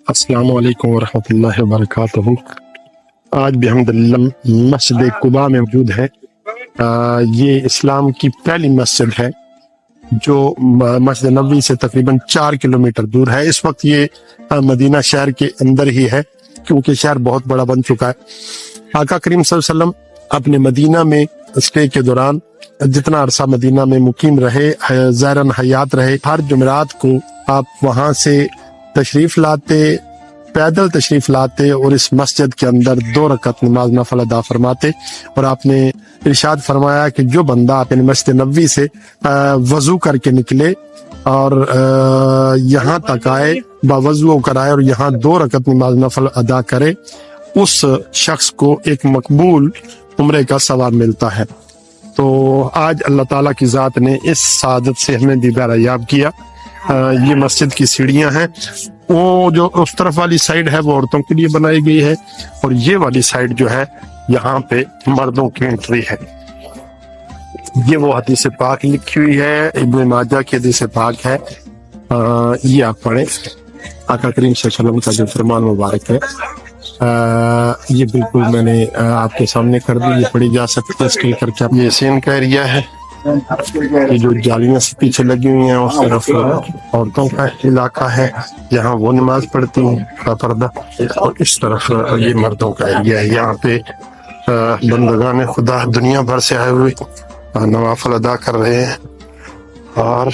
السلام علیکم ورحمۃ اللہ وبرکاتہ۔ آج بھی الحمدللہ مسجد قباء میں موجود ہے۔ یہ اسلام کی پہلی مسجد ہے جو مسجد نبوی سے تقریباً 4 کلومیٹر دور ہے۔ اس وقت یہ مدینہ شہر کے اندر ہی ہے کیونکہ شہر بہت بڑا بن چکا ہے۔ آقا کریم صلی اللہ علیہ وسلم اپنے مدینہ میں اسٹے کے دوران جتنا عرصہ مدینہ میں مقیم رہے، زائران حیات رہے، ہر جمعرات کو آپ وہاں سے تشریف لاتے، پیدل تشریف لاتے اور اس مسجد کے اندر 2 رکعت نماز نفل ادا فرماتے۔ اور آپ نے ارشاد فرمایا کہ جو بندہ اپنے مسجد نبوی سے وضو کر کے نکلے اور یہاں تک آئے، باوضو کرائے اور یہاں 2 رکعت نماز نفل ادا کرے، اس شخص کو ایک مقبول عمرے کا ثواب ملتا ہے۔ تو آج اللہ تعالیٰ کی ذات نے اس سعادت سے ہمیں دیدار یاب کیا۔ یہ مسجد کی سیڑھیاں ہیں، وہ جو اس طرف والی سائیڈ ہے وہ عورتوں کے لیے بنائی گئی ہے، اور یہ والی سائیڈ جو ہے یہاں پہ مردوں کی انٹری ہے۔ یہ وہ حدیث پاک لکھی ہوئی ہے، ابن ماجہ کی حدیث پاک ہے، یہ آپ پڑھیں۔ آقا کریم صلی اللہ علیہ وسلم کا جو فرمان مبارک ہے، یہ بالکل میں نے آپ کے سامنے کر دی، یہ پڑھی جا سکتی ہے اسکرین کر کے۔ یہ سین کا ایریا ہے، یہ جو جالیاں سے پیچھے لگی ہوئی ہیں اس طرف عورتوں کا علاقہ ہے، یہاں وہ نماز پڑھتی ہیں پردہ، اور اس طرف یہ مردوں کا ایریا ہے۔ یہاں پہ بندگان خدا دنیا بھر سے آئے ہوئے نوافل ادا کر رہے ہیں۔ اور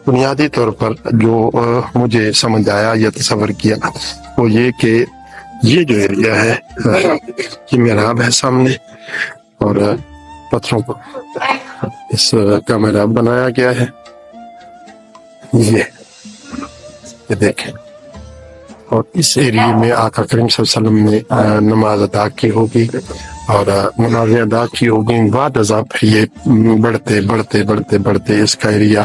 بنیادی طور پر جو مجھے سمجھ آیا یا تصور کیا وہ یہ کہ یہ جو ایریا ہے یہ محراب ہے سامنے، اور پتھروں کو اس کا محراب بنایا گیا ہے۔ یہ دیکھیں، اور اس ایریے میں آقا کریم صلی اللہ علیہ وسلم نے نماز ادا کی ہوگی اور نمازیں ادا کی ہوگی۔ بعد ازاں پہ یہ بڑھتے بڑھتے بڑھتے بڑھتے اس کا ایریا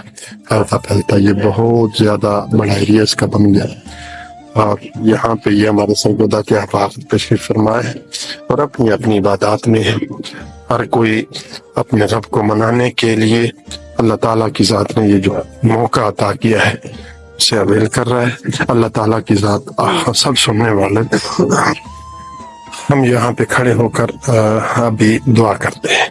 پھیلتا یہ بہت زیادہ بڑا ایریا اس کا بن گیا۔ اور یہاں پہ یہ ہمارے سرگودا کے احباب تشریف فرمائے ہیں اور اپنی اپنی عبادات میں ہے۔ ہر کوئی اپنے رب کو منانے کے لیے اللہ تعالیٰ کی ذات نے یہ جو موقع عطا کیا ہے اسے اویل کر رہا ہے۔ اللہ تعالیٰ کی ذات سب سننے والے۔ ہم یہاں پہ کھڑے ہو کر ابھی دعا کرتے ہیں۔